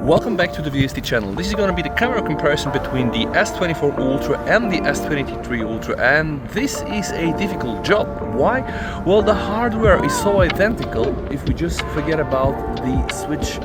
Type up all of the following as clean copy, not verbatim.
Welcome back to the VST channel. This is going to be the camera comparison between the S24 Ultra and the S23 Ultra, and this is a difficult job. Why? Well, the hardware is so identical if we just forget about the switch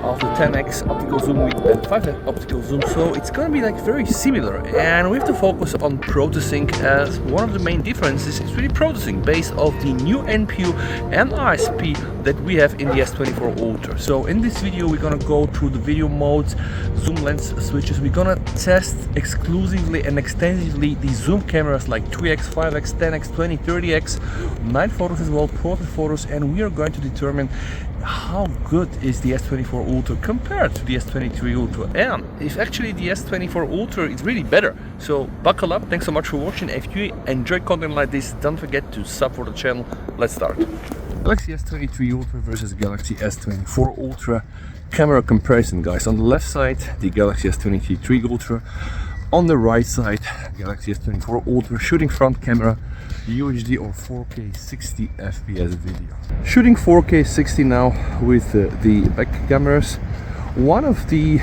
of the 10x optical zoom with the 5x optical zoom, so it's gonna be like very similar, and we have to focus on processing, as one of the main differences is really processing based off the new NPU and ISP that we have in the S24 Ultra. So in this video we're gonna go through the video modes, zoom lens switches. We're gonna test exclusively and extensively the zoom cameras like 3x, 5x, 10x, 20, 30x, night photos as well, portrait photos, and we are going to determine how good is the S24 Ultra compared to the S23 Ultra, and if actually the S24 Ultra is really better. So buckle up. Thanks so much for watching. If you enjoy content like this, don't forget to sub for the channel. Let's start. Galaxy S23 Ultra versus Galaxy S24 Ultra camera comparison, guys. On the left side, the Galaxy S23 Ultra. On the right side, Galaxy S24 Ultra shooting front camera, UHD or 4K 60 FPS video. Shooting 4K 60 now with the back cameras. One of the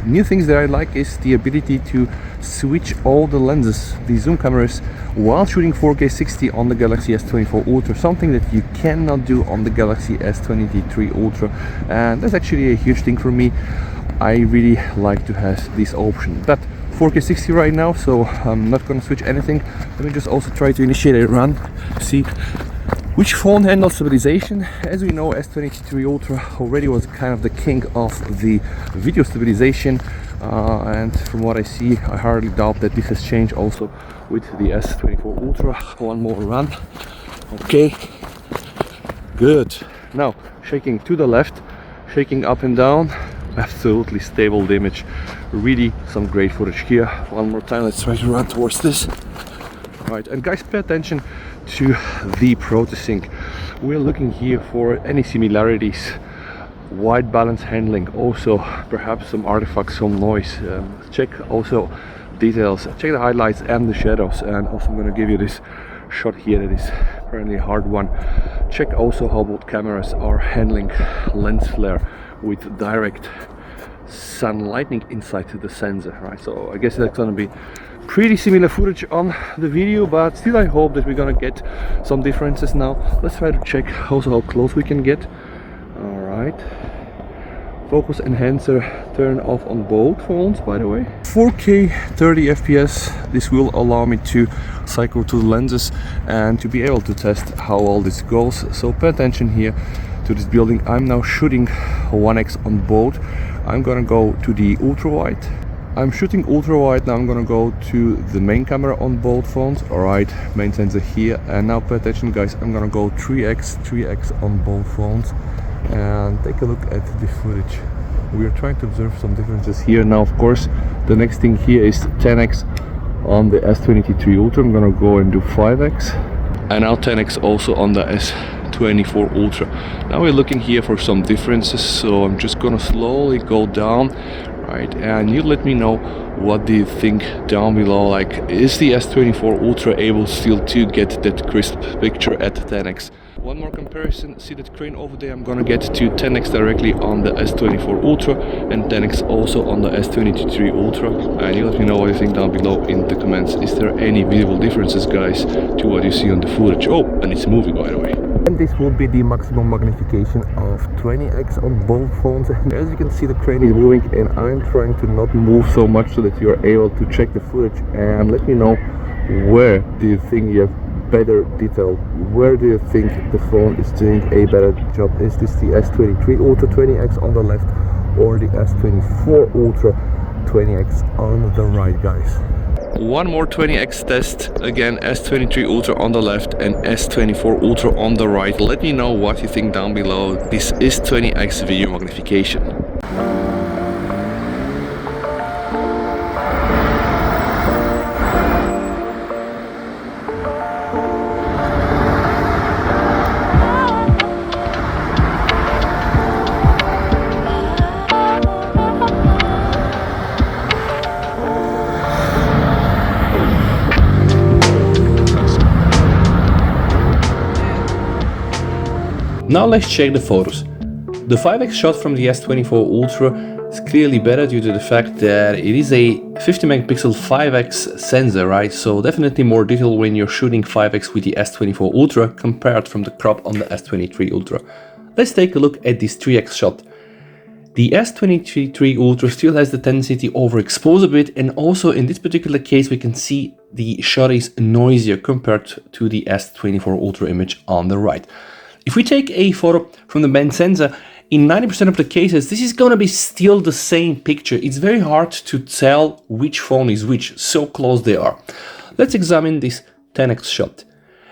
new things that I like is the ability to switch all the lenses, the zoom cameras, while shooting 4K 60 on the Galaxy S24 Ultra, something that you cannot do on the Galaxy S23 Ultra, and that's actually a huge thing for me. I really like to have this option. But 4K 60 right now, so I'm not gonna switch anything. Let me just also try to initiate a run, see which phone handles stabilization. As we know, S23 Ultra already was kind of the king of the video stabilization, and from what I see, I hardly doubt that this has changed also with the S24 Ultra. One more run. Okay, good. Now shaking to the left, shaking up and down. Absolutely stable image, really some great footage here. One more time, let's try to run towards this. Right, and guys, pay attention to the processing. We're looking here for any similarities, white balance handling, also perhaps some artifacts, some noise. Check also details, check the highlights and the shadows, and also I'm going to give you this shot here that is apparently a hard one. Check also how both cameras are handling lens flare with direct sun lightning inside the sensor, right? So I guess that's gonna be pretty similar footage on the video, but still I hope that we're gonna get some differences now. Let's try to check also how close we can get. All right, focus enhancer turn off on both phones, by the way. 4K 30 FPS, this will allow me to cycle to the lenses and to be able to test how all this goes. So pay attention here to this building. I'm now shooting 1x on both. I'm gonna go to the ultra wide. I'm shooting ultra wide. Now I'm gonna go to the main camera on both phones. All right, main sensor here, and now pay attention, guys. I'm gonna go 3x on both phones and take a look at the footage. We are trying to observe some differences here. Now, of course, the next thing here is 10x on the S23 Ultra. I'm gonna go and do 5x, and now 10x also on the S24 Ultra. Now we're looking here for some differences, so I'm just gonna slowly go down, right, and you let me know what do you think down below. Like, is the S24 Ultra able still to get that crisp picture at 10x? One more comparison, see that crane over there. I'm gonna get to 10x directly on the S24 Ultra and 10x also on the S23 Ultra, and you let me know what you think down below in the comments. Is there any visible differences, guys, to what you see on the footage? Oh, and it's moving, by the way. And this will be the maximum magnification of 20x on both phones. And as you can see, the crane is moving, and I'm trying to not move so much so that you are able to check the footage and let me know where do you think you have better detail, where do you think the phone is doing a better job. Is this the S23 Ultra 20x on the left or the S24 Ultra 20x on the right, guys? One more 20x test, again S23 Ultra on the left and S24 Ultra on the right. Let me know what you think down below. This is 20x video magnification. Now let's check the photos. The 5x shot from the S24 Ultra is clearly better due to the fact that it is a 50 megapixel 5x sensor, right? So definitely more detail when you're shooting 5x with the S24 Ultra compared from the crop on the S23 Ultra. Let's take a look at this 3x shot. The S23 Ultra still has the tendency to overexpose a bit, and also in this particular case we can see the shot is noisier compared to the S24 Ultra image on the right. If we take a photo from the main sensor, in 90% of the cases this is gonna be still the same picture. It's very hard to tell which phone is which, so close they are. Let's examine this 10x shot.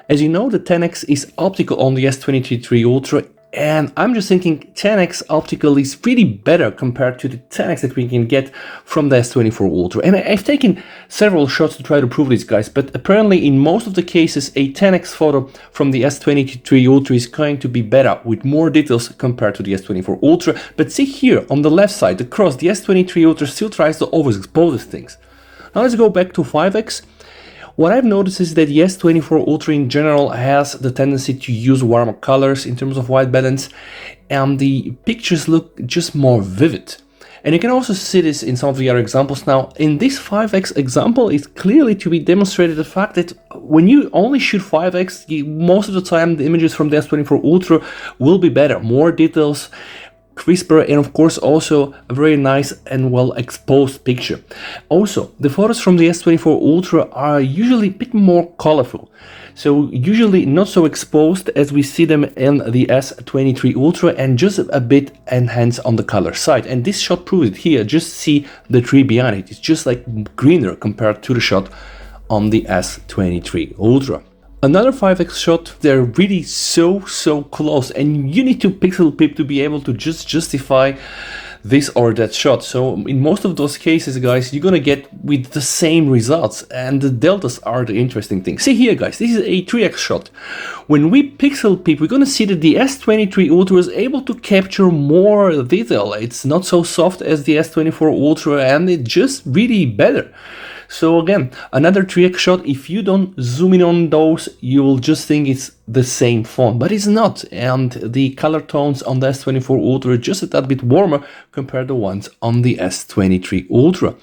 As you know, the 10x is optical on the S23 Ultra, and I'm just thinking 10x optical is really better compared to the 10x that we can get from the S24 Ultra. And I've taken several shots to try to prove this, guys, but apparently in most of the cases a 10x photo from the S23 Ultra is going to be better with more details compared to the S24 Ultra. But see here on the left side, the cross, the S23 Ultra still tries to overexpose things. Now let's go back to 5x. What I've noticed is that the S24 Ultra in general has the tendency to use warmer colors in terms of white balance, and the pictures look just more vivid. And you can also see this in some of the other examples. Now, in this 5x example, it's clearly to be demonstrated the fact that when you only shoot 5x, most of the time the images from the S24 Ultra will be better, more details, crisper, and of course also a very nice and well exposed picture. Also, the photos from the S24 Ultra are usually a bit more colorful, so usually not so exposed as we see them in the S23 Ultra, and just a bit enhanced on the color side. And this shot proves it here. Just see the tree behind it. It's just like greener compared to the shot on the S23 Ultra. Another 5x shot, they're really so close, and you need to pixel peep to be able to just justify this or that shot. So in most of those cases, guys, you're gonna get with the same results, and the deltas are the interesting thing. See here, guys, this is a 3x shot. When we pixel peep, we're gonna see that the S23 Ultra is able to capture more detail. It's not so soft as the S24 Ultra, and it's just really better. So again, another 3x shot. If you don't zoom in on those, you will just think it's the same phone, but it's not. And the color tones on the S24 Ultra are just a tad bit warmer compared to the ones on the S23 Ultra.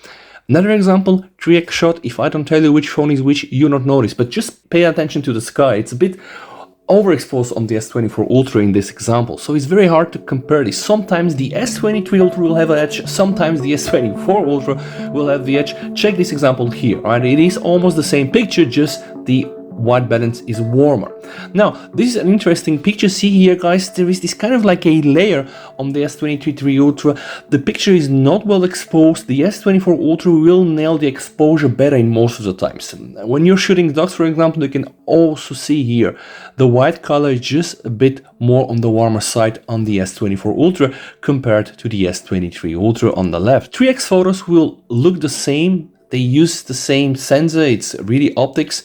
Another example, 3x shot. If I don't tell you which phone is which, you not notice, but just pay attention to the sky. It's a bit overexposed on the S24 Ultra in this example, so it's very hard to compare this. Sometimes the S23 Ultra will have an edge, sometimes the S24 Ultra will have the edge. Check this example here, right? It is almost the same picture, just the white balance is warmer. Now, this is an interesting picture. See here, guys, there is this kind of like a layer on the S23 Ultra. The picture is not well exposed. The S24 Ultra will nail the exposure better in most of the times. When you're shooting dogs, for example, you can also see here the white color is just a bit more on the warmer side on the S24 Ultra compared to the S23 Ultra on the left. 3x photos will look the same. They use the same sensor, it's really optics,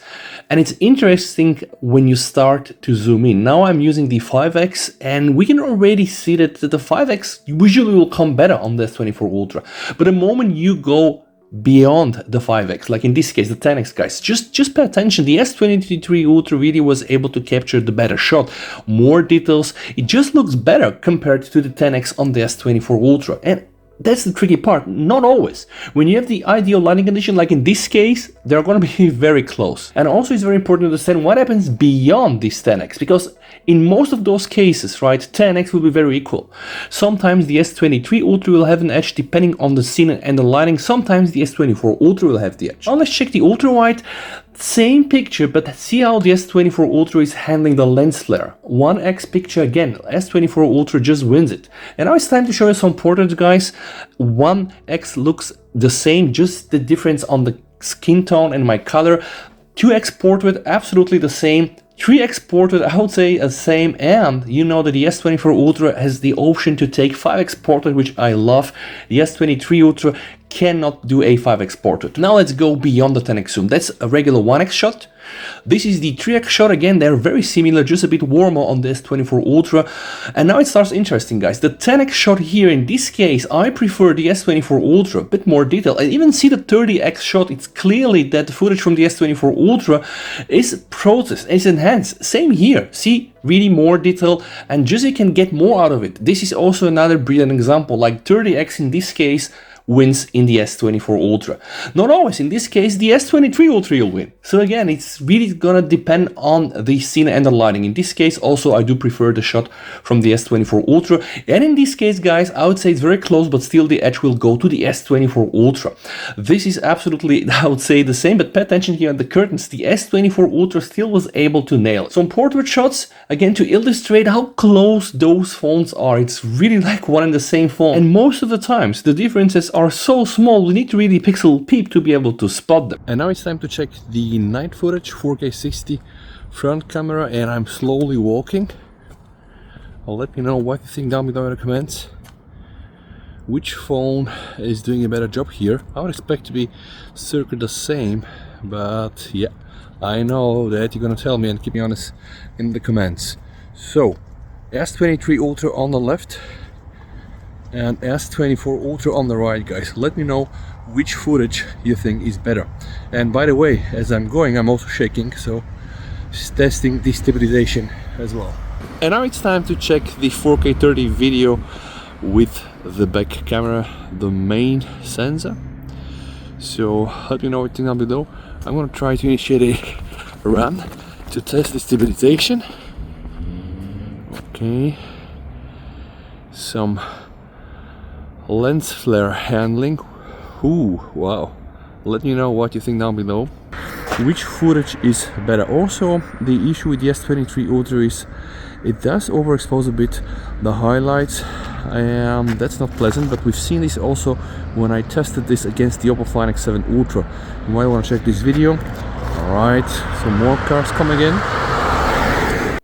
and it's interesting when you start to zoom in. Now I'm using the 5x, and we can already see that the 5x usually will come better on the S24 Ultra. But the moment you go beyond the 5x, like in this case the 10x, guys, just pay attention. The S23 Ultra really was able to capture the better shot, more details. It just looks better compared to the 10x on the S24 Ultra. And that's the tricky part, not always. When you have the ideal lighting condition, like in this case, they're going to be very close. And also it's very important to understand what happens beyond this 10x, because in most of those cases, right, 10x will be very equal. Sometimes the S23 Ultra will have an edge depending on the scene and the lighting. Sometimes the S24 Ultra will have the edge. Now let's check the ultra wide. Same picture, but see how the S24 Ultra is handling the lens flare. 1x picture again, S24 Ultra just wins it. And now it's time to show you some portraits, guys. 1x looks the same, just the difference on the skin tone and my color. 2x portrait, absolutely the same. 3x portrait, I would say the same, and you know that the S24 Ultra has the option to take 5x portrait, which I love. The S23 Ultra cannot do a 5x portrait. Now let's go beyond the 10x zoom. That's a regular 1x shot. This is the 3x shot. Again, they're very similar, just a bit warmer on the S24 Ultra. And now it starts interesting, guys. The 10x shot here, in this case, I prefer the S24 Ultra, a bit more detail. And even see the 30x shot, it's clearly that the footage from the S24 Ultra is processed, it's enhanced. Same here. See, really more detail, and just you can get more out of it. This is also another brilliant example, like 30x in this case wins in the S24 Ultra. Not always, in this case the S23 Ultra will win. So again, it's really gonna depend on the scene and the lighting. In this case also I do prefer the shot from the S24 Ultra, and in this case guys I would say it's very close, but still the edge will go to the S24 Ultra. This is absolutely, I would say, the same, but pay attention here on the curtains. The S24 Ultra still was able to nail it. Some portrait shots again to illustrate how close those phones are. It's really like one and the same phone, and most of the times the differences are so small we need to really pixel peep to be able to spot them. And now it's time to check the night footage, 4K 60 front camera, and I'm slowly walking. Let me know what you think down below in the comments. Which phone is doing a better job here? I would expect to be circa the same, but yeah, I know that you're gonna tell me, and keep me honest in the comments. So S23 Ultra on the left and S24 Ultra on the right, guys. Let me know which footage you think is better. And by the way, as I'm going, I'm also shaking, so just testing the stabilization as well. And now it's time to check the 4K 30 video with the back camera, the main sensor. So let me know what you think down below. I'm gonna try to initiate a run to test the stabilization. Okay, some lens flare handling. Ooh, wow. Let me know what you think down below. Which footage is better? Also, the issue with the S23 Ultra is it does overexpose a bit the highlights. That's not pleasant, but we've seen this also when I tested this against the Oppo Find X7 Ultra. You might want to check this video. Alright, some more cars coming in.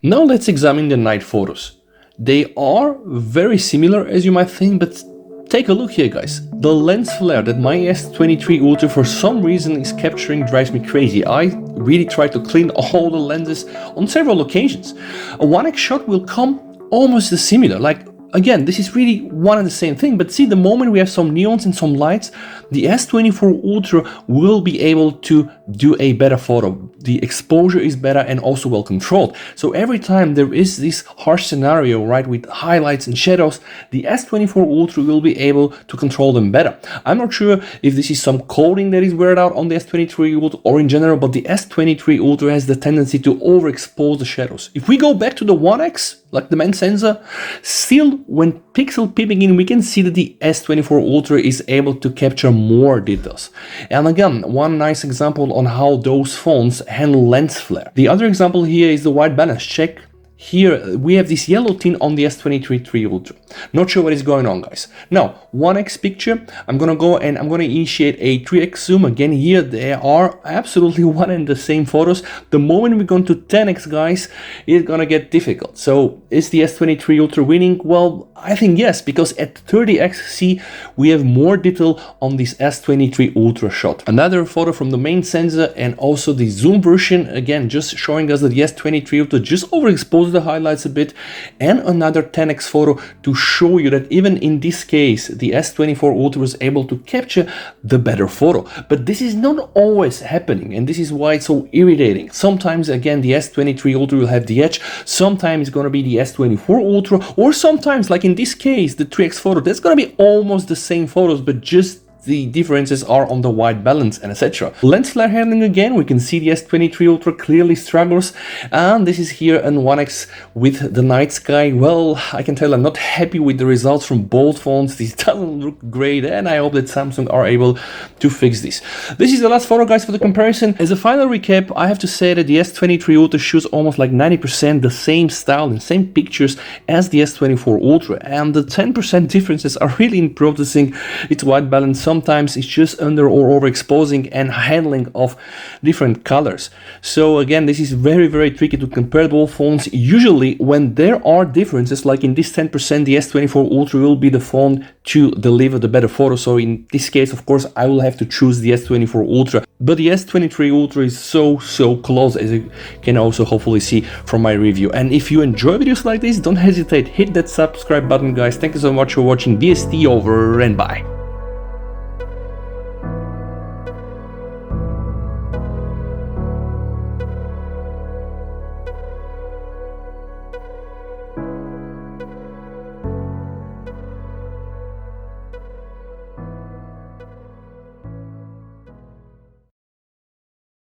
Now let's examine the night photos. They are very similar as you might think, but take a look here, guys. The lens flare that my S23 Ultra for some reason is capturing drives me crazy. I really tried to clean all the lenses on several occasions. A 1x shot will come almost similar, like again, this is really one and the same thing, but see, the moment we have some neons and some lights, the S24 Ultra will be able to do a better photo. The exposure is better and also well controlled. So every time there is this harsh scenario, right, with highlights and shadows, the S24 Ultra will be able to control them better. I'm not sure if this is some coding that is weared out on the S23 Ultra or in general, but the S23 Ultra has the tendency to overexpose the shadows. If we go back to the 1x, like the main sensor, still when pixel peeping in, we can see that the S24 Ultra is able to capture more details. And again, one nice example on how those phones handle lens flare. The other example here is the white balance. Check. Here we have this yellow tint on the S23 Ultra. Not sure what is going on, guys. Now, 1x picture, I'm gonna go and I'm gonna initiate a 3x zoom. Again, here they are absolutely one and the same photos. The moment we go to 10x, guys, it's gonna get difficult. So is the S23 Ultra winning? Well, I think yes, because at 30x, see, we have more detail on this S23 Ultra shot. Another photo from the main sensor and also the zoom version, again, just showing us that the S23 Ultra just overexposed the highlights a bit, and another 10x photo to show you that even in this case the S24 Ultra was able to capture the better photo. But this is not always happening, and this is why it's so irritating. Sometimes again the S23 Ultra will have the edge, sometimes it's gonna be the S24 Ultra, or sometimes like in this case the 3x photo, that's gonna be almost the same photos, but just the differences are on the white balance and etc. Lens flare handling, again, we can see the S23 Ultra clearly struggles, and this is here an 1x with the night sky. Well, I can tell I'm not happy with the results from both phones. This doesn't look great, and I hope that Samsung are able to fix this. This is the last photo, guys, for the comparison. As a final recap, I have to say that the S23 Ultra shoots almost like 90% the same style and same pictures as the S24 Ultra, and the 10% differences are really in processing its white balance. Sometimes it's just under or overexposing and handling of different colors. So again, this is very, very tricky to compare both phones. Usually when there are differences, like in this 10%, the S24 Ultra will be the phone to deliver the better photo. So in this case, of course, I will have to choose the S24 Ultra. But the S23 Ultra is so close, as you can also hopefully see from my review. And if you enjoy videos like this, don't hesitate, hit that subscribe button, guys. Thank you so much for watching. DST over and bye.